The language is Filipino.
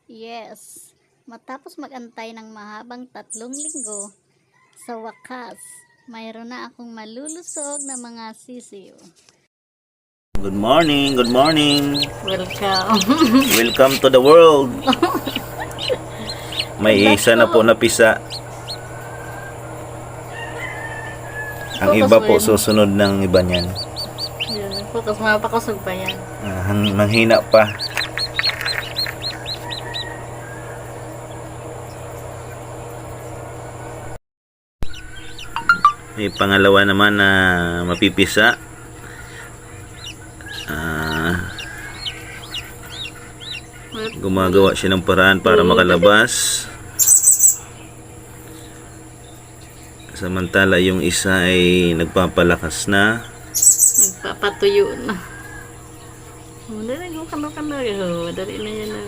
Yes, matapos mag-antay ng mahabang 3 linggo, sa wakas, mayroon na akong malulusog na mga sisiw. Good morning, good morning. Welcome. Welcome to the world. May isa na po napisa. Ang Focus iba mo po yun. susunod ng iba niyan. Focus, mapakusog pa yan. Manghina pa. May pangalawa naman na mapipisa. Gumagawa siya ng paraan para makalabas. Samantala yung isa ay nagpapalakas na. Nagpapatuyo na. Dali na yan.